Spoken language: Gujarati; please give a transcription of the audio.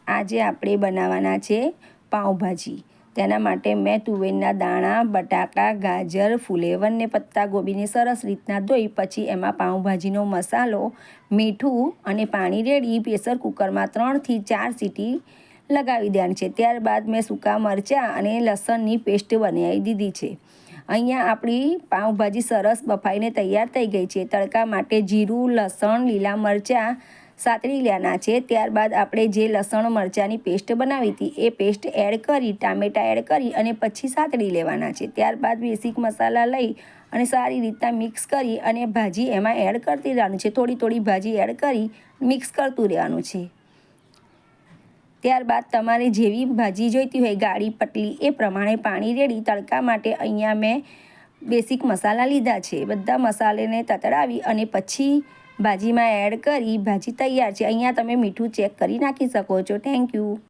આજે આપણે બનાવવાના છે પાઉંભાજી। તેના માટે મેં તુવેરના દાણા, બટાકા, ગાજર, ફુલેવર ને પત્તાગોબીને સરસ રીતના ધોઈ પછી એમાં પાઉંભાજીનો મસાલો, મીઠું અને પાણી રેડી પ્રેશર કુકરમાં 3થી 4 સીટી લગાવી દેવાની છે। ત્યારબાદ મેં સૂકા મરચાં અને લસણની પેસ્ટ બનાવી દીધી છે। અહીંયા આપણી પાઉંભાજી સરસ બફાઈને તૈયાર થઈ ગઈ છે। તડકા માટે જીરું, લસણ, લીલા મરચાં સાતળી લેવાના છે। ત્યારબાદ આપણે જે લસણ મરચાંની પેસ્ટ બનાવી હતી એ પેસ્ટ એડ કરી, ટામેટાં એડ કરી અને પછી સાતળી લેવાના છે। ત્યારબાદ બેસિક મસાલા લઈ અને સારી રીતના મિક્સ કરી અને ભાજી એમાં એડ કરતી રહેવાનું છે। થોડી થોડી ભાજી એડ કરી મિક્સ કરતું રહેવાનું છે। ત્યારબાદ તમારે જેવી ભાજી જોઈતી હોય ગાળી પતલી એ પ્રમાણે પાણી રેડી તડકા માટે અહીંયા મેં બેસિક મસાલા લીધા છે। બધા મસાલાને તતડાવી અને પછી ભાજીમાં એડ કરી ભાજી તૈયાર છે। અહીંયા તમે મીઠું ચેક કરી નાખી શકો છો। Thank you.